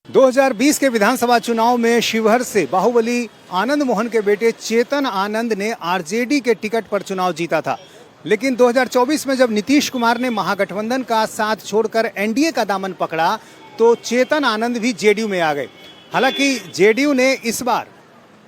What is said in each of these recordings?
2020 के विधानसभा चुनाव में शिवहर से बाहुबली आनंद मोहन के बेटे चेतन आनंद ने आरजेडी के टिकट पर चुनाव जीता था। लेकिन 2024 में जब नीतीश कुमार ने महागठबंधन का साथ छोड़कर एनडीए का दामन पकड़ा तो चेतन आनंद भी जेडीयू में आ गए। हालांकि जेडीयू ने इस बार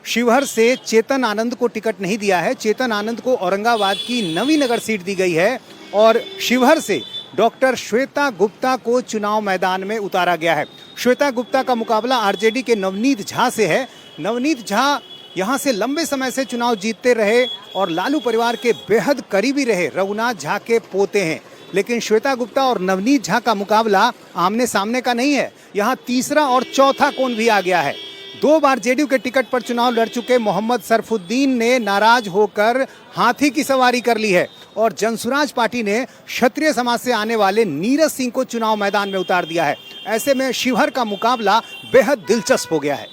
शिवहर से चेतन आनंद को टिकट नहीं दिया है। चेतन आनंद को औरंगाबाद की नवीनगर सीट दी गई है और शिवहर से डॉक्टर श्वेता गुप्ता को चुनाव मैदान में उतारा गया है। श्वेता गुप्ता का मुकाबला आरजेडी के नवनीत झा से है। नवनीत झा यहां से लंबे समय से चुनाव जीतते रहे और लालू परिवार के बेहद करीबी रहे रघुनाथ झा के पोते हैं। लेकिन श्वेता गुप्ता और नवनीत झा का मुकाबला आमने सामने का नहीं है। यहां तीसरा और चौथा कोण भी आ गया है। 2 बार जेडीयू के टिकट पर चुनाव लड़ चुके मोहम्मद सरफुद्दीन ने नाराज होकर हाथी की सवारी कर ली है और जनसुराज पार्टी ने क्षत्रिय समाज से आने वाले नीरज सिंह को चुनाव मैदान में उतार दिया है। ऐसे में शिवहर का मुकाबला बेहद दिलचस्प हो गया है।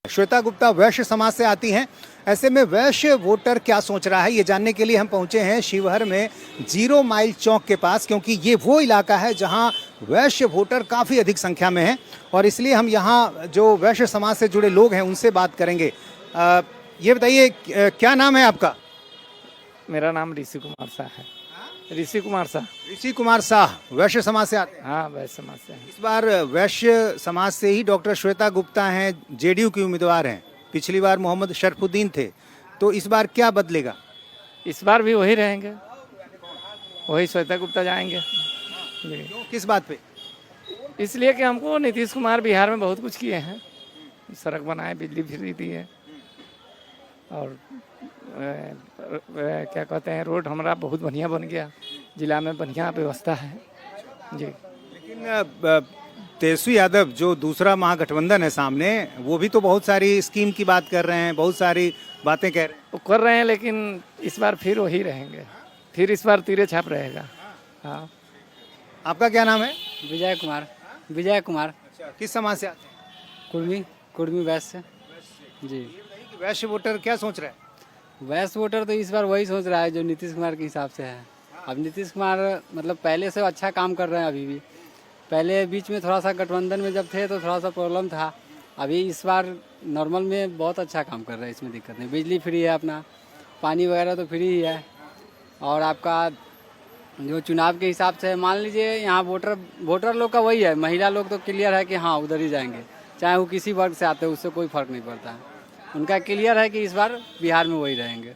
श्वेता गुप्ता वैश्य समाज से आती हैं। ऐसे में वैश्य वोटर क्या सोच रहा है ये जानने के लिए हम पहुंचे हैं शिवहर में 0 माइल चौक के पास, क्योंकि ये वो इलाका है जहां वैश्य वोटर काफ़ी अधिक संख्या में हैं और इसलिए हम यहां जो वैश्य समाज से जुड़े लोग हैं उनसे बात करेंगे। ये बताइए क्या नाम है आपका? मेरा नाम ऋषि कुमार शाह है। ऋषि कुमार शाह। ऋषि कुमार शाह वैश्य समाज से आते हैं? हाँ, वैश्य समाज से हैं। इस बार वैश्य समाज से ही डॉक्टर श्वेता गुप्ता हैं, जेडीयू की उम्मीदवार हैं। पिछली बार मोहम्मद शरफुद्दीन थे, तो इस बार क्या बदलेगा? इस बार भी वही रहेंगे, वही श्वेता गुप्ता जाएंगे। क्यों, किस बात पे? इसलिए कि हमको नीतीश कुमार बिहार में बहुत कुछ किए हैं। सड़क बनाए, बिजली फ्री दी है और क्या कहते हैं, रोड हमारा बहुत बढ़िया बन गया। जिला में बढ़िया व्यवस्था है जी। लेकिन तेजस्वी यादव जो दूसरा महागठबंधन है सामने, वो भी तो बहुत सारी स्कीम की बात कर रहे हैं, बहुत सारी बातें कह रहे हैं। वो कर रहे हैं, लेकिन इस बार फिर वही रहेंगे। फिर इस बार तीरे छाप रहेगा। हाँ। आपका क्या नाम है? विजय कुमार। विजय कुमार। अच्छा, किस समाज से आते हैं? कुर्मी वैश्य जी। वैश्य वोटर क्या सोच रहे हैं? वैश्य वोटर तो इस बार वही सोच रहा है जो नीतीश कुमार के हिसाब से है। अब नीतीश कुमार मतलब पहले से अच्छा काम कर रहे हैं। अभी भी पहले बीच में थोड़ा सा गठबंधन में जब थे तो थोड़ा सा प्रॉब्लम था। अभी इस बार नॉर्मल में बहुत अच्छा काम कर रहे हैं, इसमें दिक्कत नहीं। बिजली फ्री है, अपना पानी वगैरह तो फ्री ही है। और आपका जो चुनाव के हिसाब से मान लीजिए यहाँ वोटर लोग का वही है। महिला लोग तो क्लियर है कि हाँ उधर ही जाएंगे, चाहे वो किसी वर्ग से आते हैं, उससे कोई फर्क नहीं पड़ता है। उनका क्लियर है कि इस बार बिहार में वही रहेंगे।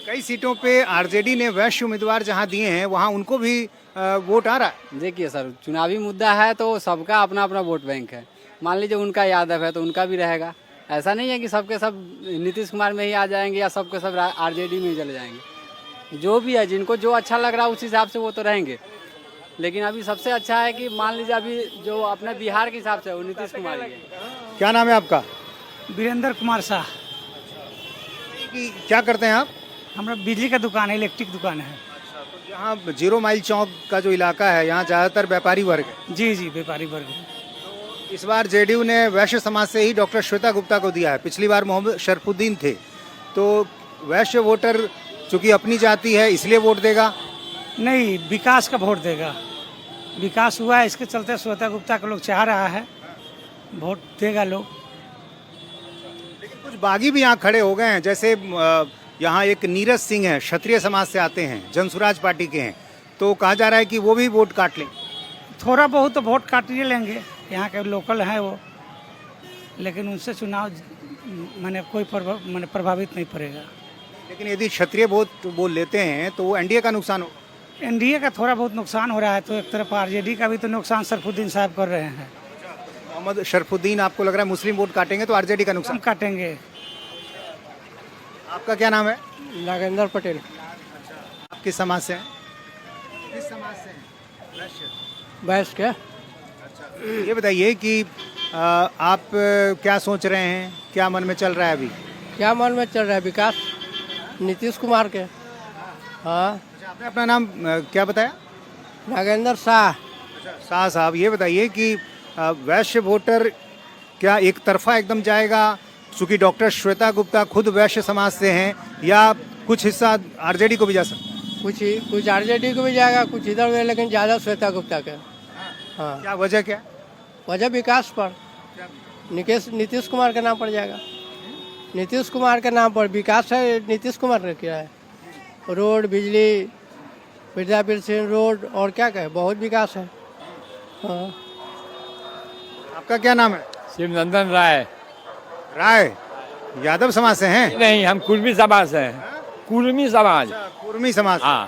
कई सीटों पे आरजेडी ने वैश्य उम्मीदवार जहां दिए हैं वहां उनको भी वोट आ रहा है। देखिए सर, चुनावी मुद्दा है तो सबका अपना अपना वोट बैंक है। मान लीजिए उनका यादव है तो उनका भी रहेगा। ऐसा नहीं है कि सबके सब नीतीश कुमार में ही आ जाएंगे या सबके सब आरजेडी में ही चले जाएंगे। जो भी है, जिनको जो अच्छा लग रहा है उस हिसाब से वो तो रहेंगे। लेकिन अभी सबसे अच्छा है कि मान लीजिए अभी जो अपने बिहार के हिसाब से वो नीतीश कुमार ही है। क्या नाम है आपका? वीरेंद्र कुमार शाह। क्या करते हैं आप? हमारा बिजली का दुकान है, इलेक्ट्रिक दुकान है। तो यहाँ 0 माइल चौक का जो इलाका है यहाँ ज़्यादातर व्यापारी वर्ग है। जी जी, व्यापारी वर्ग है। इस बार जेडीयू ने वैश्य समाज से ही डॉक्टर श्वेता गुप्ता को दिया है। पिछली बार मोहम्मद शरफुद्दीन थे, तो वैश्य वोटर चूंकि अपनी जाति है इसलिए वोट देगा? नहीं, विकास का वोट देगा। विकास हुआ है, इसके चलते श्वेता गुप्ता को लोग चाह रहा है, वोट देगा लोग। लेकिन कुछ बागी भी यहाँ खड़े हो गए हैं, जैसे यहाँ एक नीरज सिंह है, क्षत्रिय समाज से आते हैं, जनसुराज पार्टी के हैं, तो कहा जा रहा है कि वो भी वोट काट लें। थोड़ा बहुत तो वोट काट ही लेंगे, यहाँ के लोकल हैं वो, लेकिन उनसे चुनाव मैंने कोई प्रभावित नहीं पड़ेगा। लेकिन यदि क्षत्रिय वोट वो लेते हैं तो वो एनडीए का नुकसान हो। एनडीए का थोड़ा बहुत नुकसान हो रहा है, तो एक तरफ आरजेडी का भी तो नुकसान सरफुद्दीन साहब कर रहे हैं। मोहम्मद शरफुद्दीन आपको लग रहा है मुस्लिम वोट काटेंगे तो आरजेडी का नुकसान हम काटेंगे। आपका क्या नाम है? नागेंद्र पटेल। आप किस समाज से हैं? किस समाज से हैं? वैश्य क्या? ये बताइए कि आप क्या सोच रहे हैं, क्या मन में चल रहा है अभी? क्या मन में चल रहा है? विकास नीतीश कुमार के। हाँ। अच्छा, आपने अपना नाम क्या बताया? नागेंद्र शाह। शाह साहब, ये बताइए कि वैश्य वोटर क्या एक तरफा एकदम जाएगा, चूंकि डॉक्टर श्वेता गुप्ता खुद वैश्य समाज से हैं, या कुछ हिस्सा आरजेडी को भी जा सकता? कुछ आरजेडी को भी जाएगा, कुछ इधर में, लेकिन ज़्यादा श्वेता गुप्ता के। हाँ। क्या वजह क्या? वजह विकास पर नीतीश कुमार के नाम पर जाएगा। नीतीश कुमार के नाम पर विकास है, नीतीश कुमार ने किया है। रोड, बिजली, विद्यापीठ से रोड और क्या कहे, बहुत विकास है। हाँ। आपका क्या नाम है? शिवनंदन राय। राय यादव समाज से हैं? नहीं, हम कुर्मी समाज से हैं। कुर्मी समाज। कुर्मी समाज। हाँ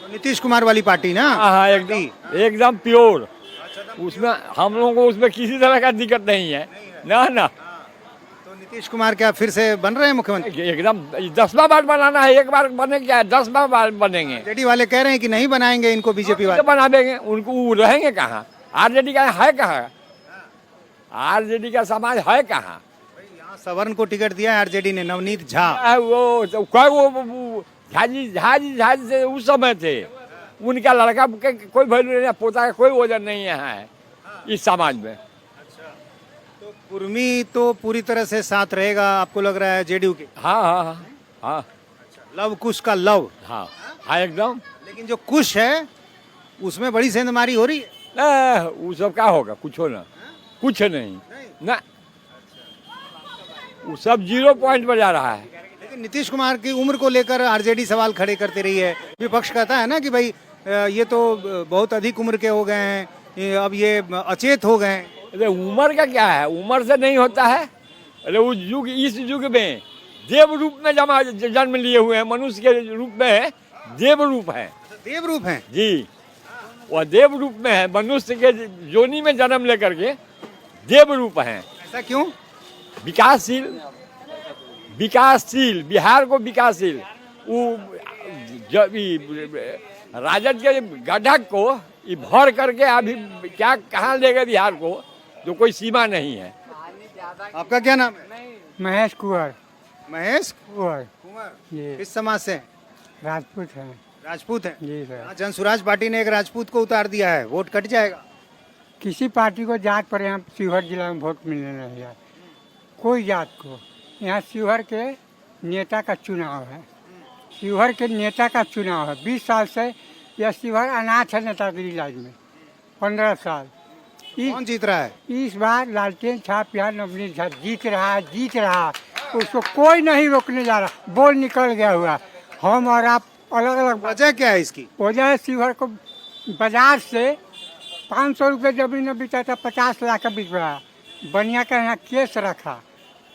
तो नीतीश कुमार वाली पार्टी ना? हाँ, एकदम प्योर। उसमें हम लोगों को उसमें किसी तरह का दिक्कत नहीं है ना। तो नीतीश कुमार क्या फिर से बन रहे हैं मुख्यमंत्री? एकदम 10वां बार बनाना है, एक बार बने क्या 10वां बार बनेंगे। जेडी वाले कह रहे हैं कि नहीं बनाएंगे इनको, बीजेपी वाले बना देंगे उनको। वो रहेंगे कहाँ? आरजेडी का है कहाँ? आरजेडी का समाज है कहाँ? यहाँ सवर्ण को टिकट दिया है आरजेडी ने, नवनीत झा। वो झाजी से उस समय थे, उनका लड़का के कोई वैल्यू नहीं, पोता का कोई वजन नहीं है इस समाज में। तो कुर्मी तो पूरी तरह से साथ रहेगा आपको लग रहा है जेडीयू के? हाँ हाँ हाँ हाँ। लव कुश का लव। हाँ हाँ एकदम। लेकिन जो कुश है उसमें बड़ी सेंधमारी हो रही है। वो सब क्या होगा? कुछ हो ना, कुछ नहीं ना, वो सब 0 पॉइंट पर जा रहा है। लेकिन नीतीश कुमार की उम्र को लेकर आरजेडी सवाल खड़े करते रही है। विपक्ष कहता है ना कि भाई ये तो बहुत अधिक उम्र के हो गए हैं, अब ये अचेत हो गए हैं। अरे उम्र का क्या है? उम्र से नहीं होता है। अरे उस युग, इस युग में देव रूप में जन्म लिए हुए हैं, मनुष्य के रूप में देव रूप है। देव रूप है जी, वह देव रूप में है, मनुष्य के योनि में जन्म लेकर के देव रूप है। ऐसा क्यों? विकासशील, विकासशील बिहार को विकासशील। वो राजद के गड्ढा को ये भर करके अभी क्या कहाँ ले गए बिहार को, जो कोई सीमा नहीं है। आपका क्या नाम है? महेश कुंवर। महेश कुंवर कुमार। जी, किस समाज से हैं? राजपूत हैं। राजपूत हैं। जी सर। हाँ, जनसुराज पार्टी ने एक राजपूत को उतार दिया है, वोट कट जाएगा। किसी पार्टी को जात पर यहाँ शिवहर जिला में वोट मिलने नहीं है, कोई जात को। यहाँ शिवहर के नेता का चुनाव है, शिवहर के नेता का चुनाव है। 20 साल से यह शिवहर अनाथ है नेतागिरी लाइन में, 15 साल। कौन जीत रहा है? इस बार लालटेन छाप यहाँ नवनीत झा जीत रहा है। उसको कोई नहीं रोकने जा रहा, बोल निकल गया हुआ। हम और आप अलग अलग। वजह क्या है इसकी? वजह है शिवहर को बाजार से 500 रुपये जमीन में बिका था, 50 लाख का बिक रहा। बनिया का यहाँ केस रखा,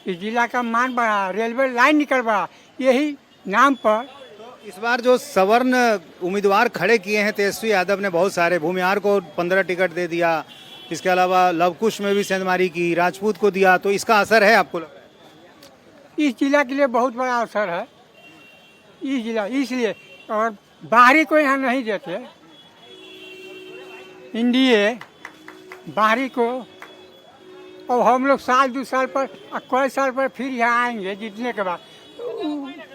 इस जिला का मान बढ़ा, रेलवे लाइन निकल बढ़ा, यही नाम पर। तो इस बार जो सवर्ण उम्मीदवार खड़े किए हैं, तेजस्वी यादव ने बहुत सारे, भूमिहार को 15 टिकट दे दिया, इसके अलावा लवकुश में भी सेंधमारी की, राजपूत को दिया, तो इसका असर है आपको? इस जिला के लिए बहुत बड़ा अवसर है, इस जिला इसलिए। और बाहरी को यहाँ नहीं देते, इंडिया बाहरी को। और हम लोग साल 2 साल पर, कई साल पर फिर यहाँ आएंगे जीतने के बाद,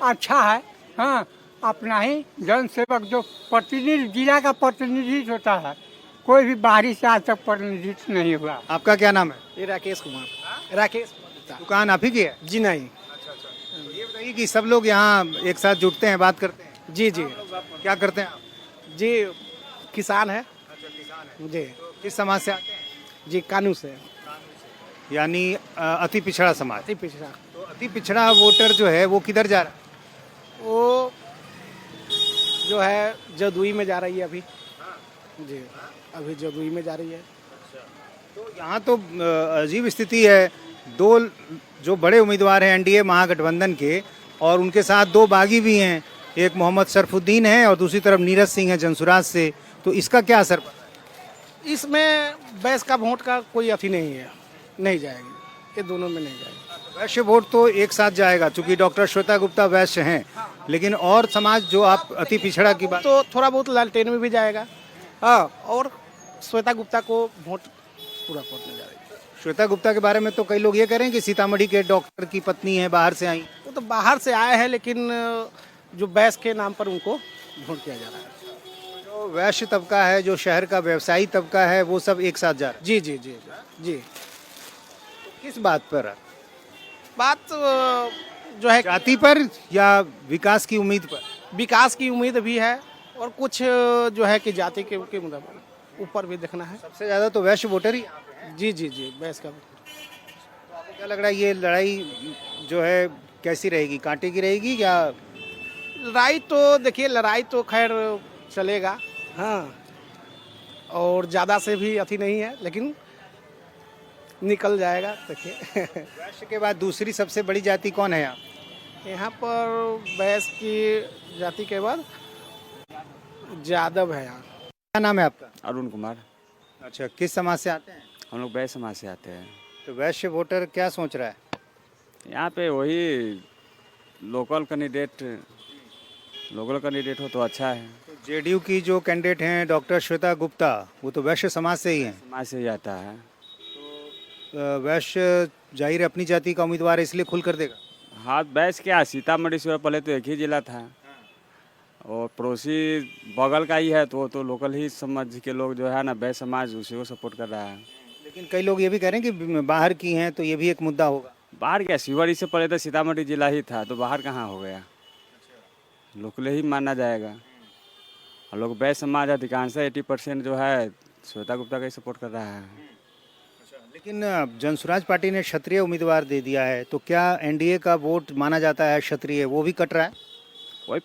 अच्छा है। हाँ, अपना ही जनसेवक जो प्रतिनिधि, जिला का प्रतिनिधित्व होता है, कोई भी बाहरी से आज तक प्रतिनिधित्व नहीं हुआ। आपका क्या नाम है? ये राकेश कुमार। राकेश दुकान आप ही की है? जी नहीं। ये बताइए कि सब लोग यहाँ एक साथ जुटते हैं, बात करते हैं। जी जी क्या करते हैं आप? जी किसान है। जी किस समाज से आते हैं? जी कानू से। यानी अति पिछड़ा समाज। अति पिछड़ा। तो अति पिछड़ा वोटर जो है वो किधर जा रहा है? वो जो है जदुई में जा रही है अभी। जी अभी जदुई में जा रही है। तो यहाँ तो अजीब स्थिति है, 2 जो बड़े उम्मीदवार हैं एनडीए महागठबंधन के, और उनके साथ 2 बागी भी हैं, एक मोहम्मद शरफुद्दीन है और दूसरी तरफ नीरज सिंह है जनसुराज से। तो इसका क्या असर पड़ा? इसमें बैस का वोट का कोई अथी नहीं है, नहीं जाएगी, ये दोनों में नहीं जाएगी। वैश्य वोट तो एक साथ जाएगा, चूंकि डॉक्टर श्वेता गुप्ता वैश्य हैं, लेकिन और समाज जो आप अति पिछड़ा की बात, तो थोड़ा बहुत लालटेन में भी जाएगा। हाँ, और श्वेता गुप्ता को वोट पूरा वोट में जाएगी। श्वेता गुप्ता के बारे में तो कई लोग ये कह रहे हैं कि सीतामढ़ी के डॉक्टर की पत्नी है, बाहर से आई। वो तो बाहर से आए हैं, लेकिन जो बैस के नाम पर उनको वोट किया जा रहा है। जो वैश्य तबका है, जो शहर का व्यवसायी तबका है, वो सब एक साथ जा रहा है। जी जी जी जी। किस बात पर? बात जो है जाति पर या विकास की उम्मीद पर? विकास की उम्मीद भी है, और कुछ जो है कि जाति के मुद्दे पर ऊपर भी देखना है। सबसे ज्यादा तो वैश्य वोटर ही जी जी जी भैंस का। तो आपको क्या लग रहा है ये लड़ाई जो है कैसी रहेगी, कांटे की रहेगी या? लड़ाई तो देखिए, लड़ाई तो खैर चलेगा, हाँ, और ज़्यादा से भी अति नहीं है, लेकिन निकल जाएगा। देखिए वैश्य के बाद दूसरी सबसे बड़ी जाति कौन है यहाँ? यहाँ पर भैंस की जाति के बाद यादव है यहाँ। क्या नाम है आपका? अरुण कुमार। अच्छा, किस समाज से आते हैं? हम लोग वैश्य समाज से आते हैं। तो वैश्य वोटर क्या सोच रहा है? यहाँ पे वही लोकल कैंडिडेट हो तो अच्छा है। तो जेडीयू की जो कैंडिडेट हैं डॉक्टर श्वेता गुप्ता, वो तो वैश्य समाज से ही हैं। समाज से ही आता है। वैश्य जाहिर है अपनी जाति का उम्मीदवार है, इसलिए खुल कर देगा। हाँ, वैश्य क्या, सीतामढ़ी से पहले तो एक ही जिला था और पड़ोसी बगल का ही है, तो वो तो लोकल ही समझ के लोग जो है ना, वैश्य समाज उसी को सपोर्ट कर रहा है। लेकिन कई लोग ये भी कह रहे हैं कि बाहर की हैं तो ये भी एक मुद्दा होगा। बाहर क्या, शिवहर से पहले तो सीतामढ़ी जिला ही था, तो बाहर कहाँ हो गया, लोकल ही माना जाएगा। और लोग वैश्य समाज अधिकांश 80% जो है श्वेता गुप्ता का ही सपोर्ट कर रहा है। लेकिन जनसुराज पार्टी ने क्षत्रिय उम्मीदवार दे दिया है, तो क्या एनडीए का वोट माना जाता है क्षत्रिय, वो भी कट रहा है? वही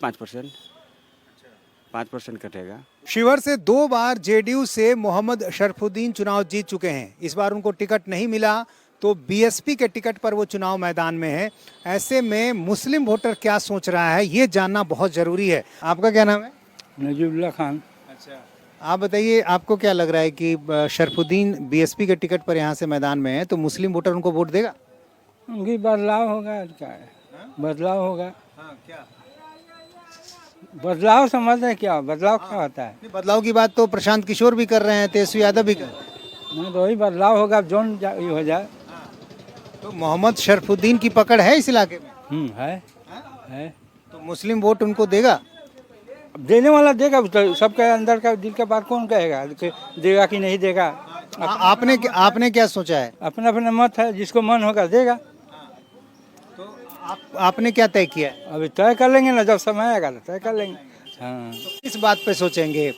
5% कटेगा। शिवहर से 2 बार जेडीयू से मोहम्मद शरफुद्दीन चुनाव जीत चुके हैं। इस बार उनको टिकट नहीं मिला तो बीएसपी के टिकट पर वो चुनाव मैदान में है। ऐसे में मुस्लिम वोटर क्या सोच रहा है ये जानना बहुत जरूरी है। आपका क्या नाम है? नजीबुल्ला खान। अच्छा, आप बताइए, आपको क्या लग रहा है कि शरफुद्दीन बीएसपी के टिकट पर यहाँ से मैदान में है तो मुस्लिम वोटर उनको वोट देगा? उनकी बदलाव होगा, क्या है, बदलाव होगा। हाँ, क्या बदलाव समझ रहे क्या, बदलाव क्या होता है? बदलाव की बात तो प्रशांत किशोर भी कर रहे हैं, तेजस्वी यादव भी कर रहे हैं। नहीं तो वही बदलाव होगा, जोन हो जाए। तो मोहम्मद शरफुद्दीन की पकड़ है इस इलाके में? है। तो मुस्लिम वोट उनको देगा? अब देने वाला देगा, तो सबके अंदर का दिल का बात कौन कहेगा कि देगा कि नहीं देगा। आपने क्या सोचा है? अपना अपना मत है, जिसको मन होगा देगा। तो आपने क्या तय किया है? अभी तय कर लेंगे ना, जब समय आएगा तो तय कर लेंगे। हाँ, किस बात पे सोचेंगे?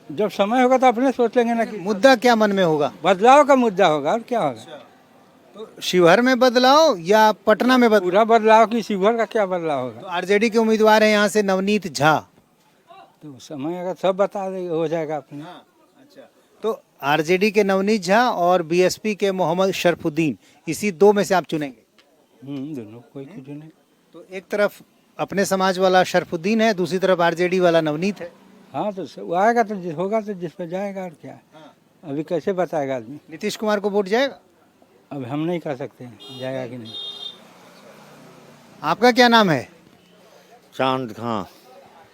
जब समय होगा तो अपने सोच लेंगे ना कि मुद्दा क्या मन में होगा? बदलाव का मुद्दा होगा, और क्या होगा। तो शिवहर में बदलाव या पटना में बदलाव? पूरा बदलाव की शिवहर का क्या बदलाव होगा। तो आरजेडी के उम्मीदवार हैं यहाँ से नवनीत झा। तो समय अगर सब बता देगा, हो जाएगा अपने। अच्छा, तो आरजेडी के नवनीत झा और बीएसपी के मोहम्मद शरफुद्दीन, इसी 2 में से आप चुनेंगे? दोनों कोई कुछ नहीं। तो एक तरफ अपने समाज वाला शरफुद्दीन है, दूसरी तरफ आरजेडी वाला नवनीत है। हाँ, तो वो आएगा तो होगा तो जिस पर जाएगा, और क्या। अभी कैसे बताएगा आदमी। नीतीश कुमार को वोट जाएगा? अब हम नहीं कह सकते हैं जाएगा कि नहीं। आपका क्या नाम है? चांद खां।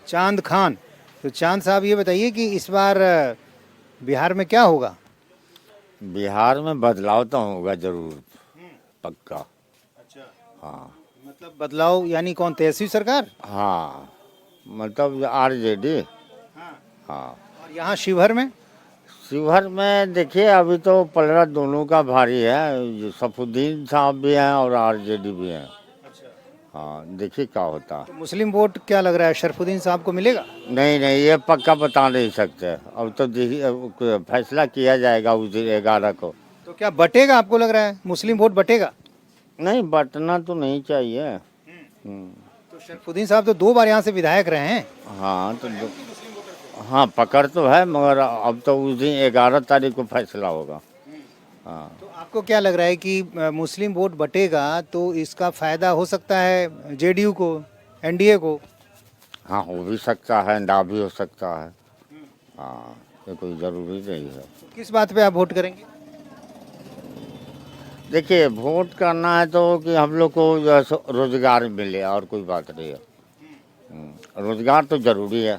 चांद खान। तो चांद साहब ये बताइए कि इस बार बिहार में क्या होगा? बिहार में बदलाव तो होगा जरूर, पक्का। अच्छा, हाँ। मतलब बदलाव यानी कौन, तेजस्वी सरकार? हाँ, मतलब आरजेडी। हाँ। और यहाँ शिवहर में? शिवहर में देखिए, अभी तो पलड़ा दोनों का भारी है, जो सफुद्दीन साहब भी हैं और आरजेडी भी हैं। हाँ, देखिए क्या होता है। तो मुस्लिम वोट क्या लग रहा है, शरफुद्दीन साहब को मिलेगा? नहीं, ये पक्का बता नहीं सकते, अब तो देखिए फैसला किया जाएगा उस दिन 11 को। तो क्या बटेगा, आपको लग रहा है मुस्लिम वोट बटेगा? नहीं, बटना तो नहीं चाहिए। तो शरफुद्दीन साहब तो 2 बार यहाँ से विधायक रहे हैं। हाँ, तो हाँ, पकड़ तो है, मगर अब तो उस दिन 11 तारीख को फैसला होगा। हाँ। तो आपको क्या लग रहा है कि मुस्लिम वोट बटेगा तो इसका फायदा हो सकता है जेडीयू को, एनडीए को? हाँ, हो भी सकता है, ना भी हो सकता है। हाँ, ये कोई ज़रूरी नहीं है। किस बात पे आप वोट करेंगे? देखिए, वोट करना है तो कि हम लोग को जो है सो रोजगार मिले, और कोई बात नहीं है। रोजगार तो जरूरी है,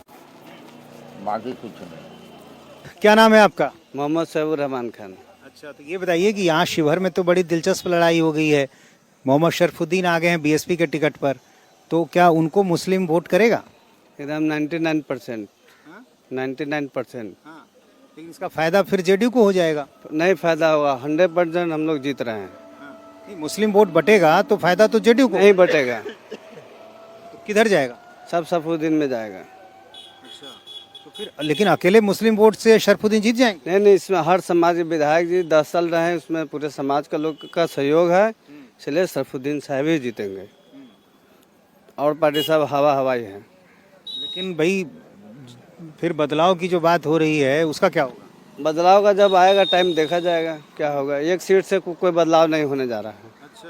बाकी कुछ नहीं। क्या नाम है आपका? मोहम्मद सैफुर रहमान खान। अच्छा, तो ये बताइए कि यहाँ शिवहर में तो बड़ी दिलचस्प लड़ाई हो गई है, मोहम्मद शरफुद्दीन आ गए हैं बीएसपी के टिकट पर, तो क्या उनको मुस्लिम वोट करेगा? एकदम 99%। 99%। लेकिन इसका फायदा फिर जेडीयू को हो जाएगा। नहीं फायदा होगा, 100% हम लोग जीत रहे हैं। नहीं, मुस्लिम वोट बटेगा तो फायदा तो जेडीयू को। नहीं बटेगा, तो किधर जाएगा? सब सफुद्दीन में जाएगा। अच्छा, तो फिर लेकिन अकेले मुस्लिम वोट से शरफुद्दीन जीत जाएंगे? नहीं नहीं, इसमें हर समाज के विधायक जी 10 साल रहे हैं, उसमें पूरे समाज का लोग का सहयोग है, इसलिए शरफुद्दीन साहब ही जीतेंगे। और पार्टी साहब हवा हवाई है। लेकिन भाई फिर बदलाव की जो बात हो रही है उसका क्या होगा? बदलाव का जब आएगा टाइम देखा जाएगा क्या होगा। एक सीट से कोई बदलाव नहीं होने जा रहा है। अच्छा,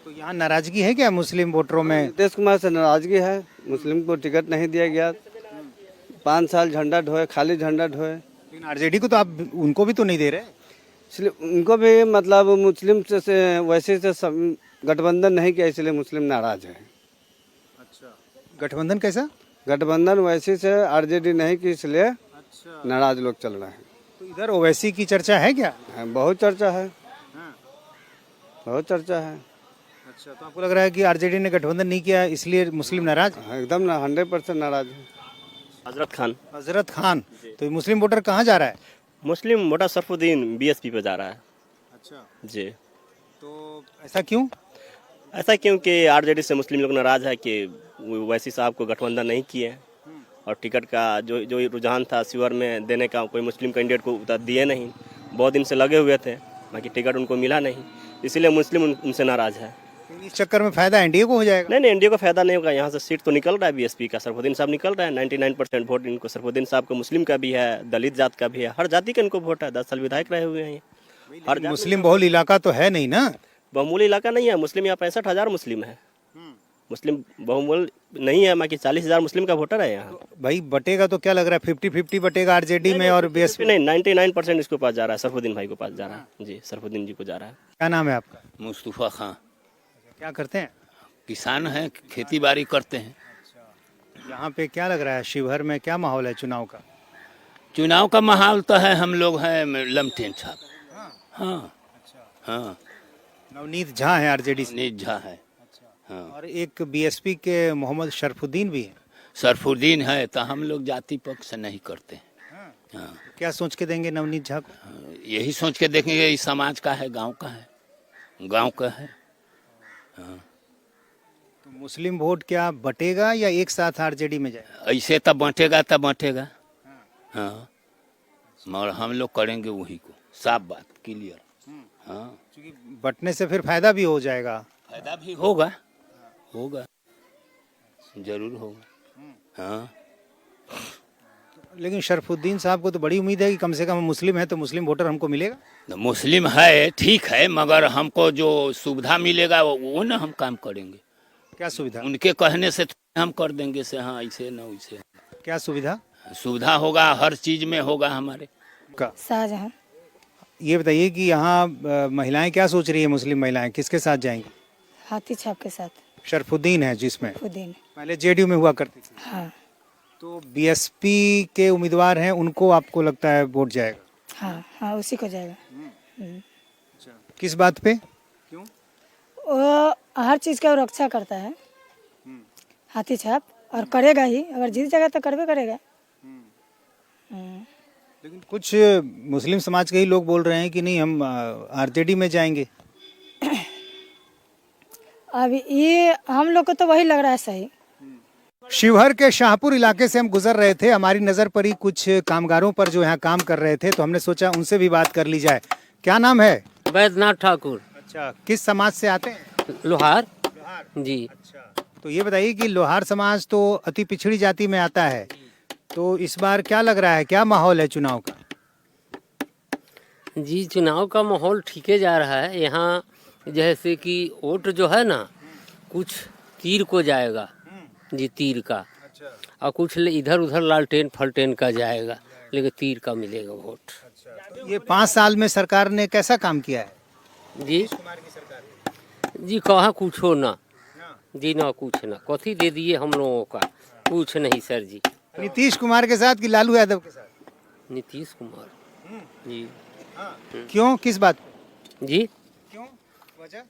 तो यहाँ नाराजगी है क्या मुस्लिम वोटरों में? नीतीश कुमार से नाराजगी है, मुस्लिम को टिकट नहीं दिया गया, 5 साल झंडा ढोए, खाली झंडा ढोए। लेकिन आरजेडी को तो आप उनको भी तो नहीं दे रहे। इसलिए उनको भी मतलब मुस्लिम से वैसे से गठबंधन नहीं किया, इसलिए मुस्लिम नाराज है। अच्छा, गठबंधन कैसा? गठबंधन वैसे से आरजेडी नहीं की, इसलिए नाराज लोग चल रहे हैं। तो इधर ओवैसी की चर्चा है क्या? बहुत चर्चा है, बहुत चर्चा है। अच्छा, तो आपको लग रहा है कि आरजेडी ने गठबंधन नहीं किया इसलिए मुस्लिम नाराज? एकदम ना 100% नाराज है। हजरत खान। हजरत खान, तो ये मुस्लिम वोटर कहाँ जा रहा है? मुस्लिम वोटर सरफुद्दीन बीएसपी पे जा रहा है। अच्छा, जी, तो ऐसा क्यों? ऐसा क्योंकि आरजेडी से मुस्लिम लोग नाराज है कि वैसी साहब को गठबंधन नहीं किए और टिकट का जो रुझान था शिवर में देने का, कोई मुस्लिम कैंडिडेट को दिए नहीं। बहुत दिन से लगे हुए थे, बाकी टिकट उनको मिला नहीं, इसीलिए मुस्लिम उनसे नाराज है। इस चक्कर में फायदा एनडीए को हो जाएगा? नहीं, एनडीए को फायदा नहीं होगा। यहाँ से सीट तो निकल रहा है बीएसपी का, सरफुद्दीन साहब निकल रहा है। 99% वोट इनको सरफुद्दीन साहब को, मुस्लिम का भी है, दलित जात का भी है, हर जाति का इनको वोट है। 10 साल विधायक रहे हुए हैं ये। हर मुस्लिम बहुल इलाका तो है नहीं ना? बहुमूल्य इलाका नहीं है मुस्लिम, यहाँ 65,000 मुस्लिम है। मुस्लिम बहुमूल्य नहीं है, बाकी 40,000 मुस्लिम का वोटर है यहाँ। भाई बटेगा तो क्या लग रहा है? 50-50 बटेगा आरजेडी में और बीएसपी? नहीं, 99% इसको पास जा रहा है, सरफुद्दीन भाई को पास जा रहा है। जी, सरफुद्दीन जी को जा रहा है। क्या नाम है आपका? मुस्तफ़ा खां। क्या करते हैं? किसान हैं, खेती बाड़ी करते हैं। यहाँ पे क्या लग रहा है, शिवहर में क्या माहौल है चुनाव का? चुनाव का माहौल तो है, हम लोग हैं लमटेन साहब। हाँ हाँ, नवनीत झा है आरजेडी से। नीत झा है। हाँ, और एक बीएसपी के मोहम्मद शरफुद्दीन भी है। सरफुद्दीन है, तो हम लोग जाति पक्ष से नहीं करते हैं। हाँ, क्या सोच के देंगे नवनीत झा को? यही सोच के देखेंगे, इस समाज का है, गांव का है, गांव का है। हाँ, तो मुस्लिम वोट क्या बटेगा या एक साथ आरजेडी में जाएगा? ऐसे तब बांटेगा तब बांटेगा। हाँ, मगर हम लोग करेंगे वही को, साफ बात, क्लियर। हाँ, क्योंकि बटने से फिर फायदा भी हो जाएगा। फायदा भी होगा, होगा, जरूर होगा। हाँ, लेकिन शरफुद्दीन साहब को तो बड़ी उम्मीद है कि कम से कम हम मुस्लिम है तो मुस्लिम वोटर हमको मिलेगा। मुस्लिम है ठीक है, मगर हमको जो सुविधा मिलेगा वो ना हम काम करेंगे। क्या सुविधा? उनके कहने से हम कर देंगे से हाँ ऐसे ना वैसे। क्या सुविधा? सुविधा होगा, हर चीज में होगा हमारे का। शाहजहां। ये बताइए कि यहाँ महिलाएं क्या सोच रही है? मुस्लिम महिलाएं किसके साथ जाएंगी? हाथी छाप के साथ। शरफुद्दीन है जिसमें खुदीन। पहले जेडीयू में हुआ करती थी। हाँ तो बीएसपी के उम्मीदवार हैं, उनको आपको लगता है वोट जाएगा? हाँ हाँ, उसी को जाएगा। किस बात पे? क्यों? वो हर चीज का रक्षा करता है हाथी छाप, और करेगा ही, अगर जीत जाएगा तो करबे करेगा। लेकिन कुछ मुस्लिम समाज के ही लोग बोल रहे हैं कि नहीं हम आरजेडी में जाएंगे। अब ये हम लोग को तो वही लग रहा है सही। शिवहर के शाहपुर इलाके से हम गुजर रहे थे, हमारी नज़र पड़ी कुछ कामगारों पर जो यहाँ काम कर रहे थे, तो हमने सोचा उनसे भी बात कर ली जाए। क्या नाम है? वैद्यनाथ ठाकुर। अच्छा, किस समाज से आते हैं? लोहार जी। अच्छा, तो ये बताइए कि लोहार समाज तो अति पिछड़ी जाति में आता है, तो इस बार क्या लग रहा है, क्या माहौल है चुनाव का? जी, चुनाव का माहौल ठीके जा रहा है। यहाँ जैसे कि वोट जो है ना, कुछ तीर को जाएगा जी, तीर का। अच्छा। और कुछ इधर उधर लालटेन फलटेन का जाएगा, लेकिन तीर का मिलेगा वोट। अच्छा। ये 5 साल में सरकार ने कैसा काम किया है? जी जी, कहाँ कुछ हो ना जी, ना कुछ ना, कथी दे दिए हम लोगों का, कुछ नहीं सर जी। नीतीश कुमार के साथ कि लालू यादव के साथ? नीतीश कुमार जी। क्यों, किस बात जी? क्यों, वजह?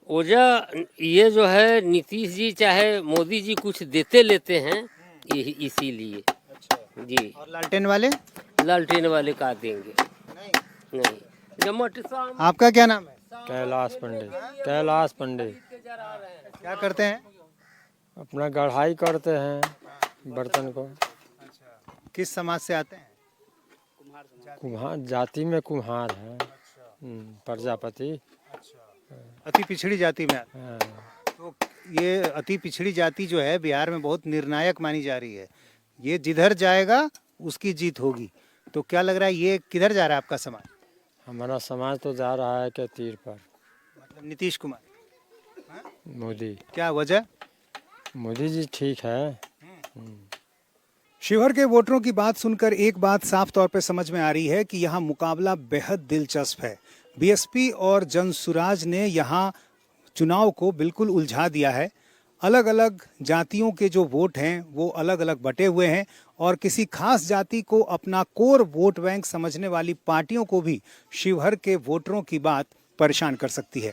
वजह ये जो है, नीतीश जी चाहे मोदी जी कुछ देते लेते हैं, इसीलिए। अच्छा। जी। और लालटेन वाले? लालटेन वाले का देंगे नहीं। आपका क्या नाम है? कैलाश पंडे। कैलाश पंडे। क्या करते हैं? अपना गढ़ाई करते हैं बर्तन को। किस समाज से आते हैं? कुम्हार जाति में कुम्हार है। प्रजापति। अति पिछड़ी जाति में आते हैं। हाँ। तो ये अति पिछड़ी जाति जो है बिहार में बहुत निर्णायक मानी जा रही है। ये जिधर जाएगा उसकी जीत होगी। तो क्या लग रहा है ये किधर जा रहा है आपका समाज? हमारा समाज तो जा रहा है कि तीर पर। मतलब नीतीश कुमार, मोदी। क्या वजह? मोदी जी ठीक है। शिवहर के वोटरों की बात सुनकर एक बात साफ तौर पर समझ में आ रही है कि यहाँ मुकाबला बेहद दिलचस्प है। बीएसपी और जनसुराज ने यहाँ चुनाव को बिल्कुल उलझा दिया है। अलग अलग जातियों के जो वोट हैं वो अलग अलग बटे हुए हैं और किसी खास जाति को अपना कोर वोट बैंक समझने वाली पार्टियों को भी शिवहर के वोटरों की बात परेशान कर सकती है।